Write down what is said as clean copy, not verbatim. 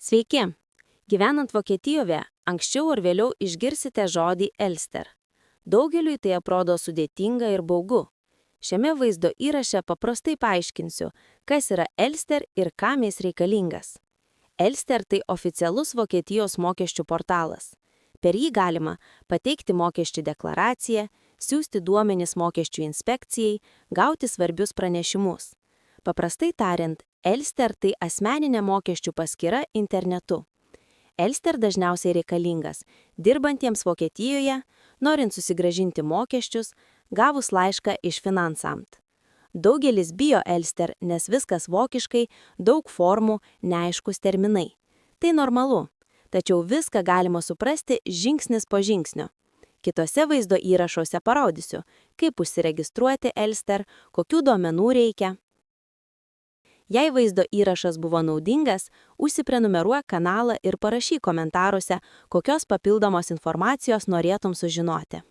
Sveiki! Gyvenant Vokietijoje, anksčiau ar vėliau išgirsite žodį Elster. Daugeliui tai atrodo sudėtinga ir baugu. Šiame vaizdo įraše paprastai paaiškinsiu, kas yra Elster ir kam jis reikalingas. Elster tai oficialus Vokietijos mokesčių portalas. Per jį galima pateikti mokesčių deklaraciją, siųsti duomenis mokesčių inspekcijai, gauti svarbius pranešimus. Paprastai tariant, Elster tai asmeninė mokesčių paskyra internetu. Elster dažniausiai reikalingas dirbantiems Vokietijoje, norint susigrąžinti mokesčius, gavus laišką iš Finansamt. Daugelis bijo Elster, nes viskas vokiškai, daug formų, neaiškus terminai. Tai normalu, tačiau viską galima suprasti žingsnis po žingsnio. Kitose vaizdo įrašuose parodysiu, kaip užsiregistruoti Elster, kokių duomenų reikia. Jei vaizdo įrašas buvo naudingas, užsiprenumeruok kanalą ir parašyk komentaruose, kokios papildomos informacijos norėtum sužinoti.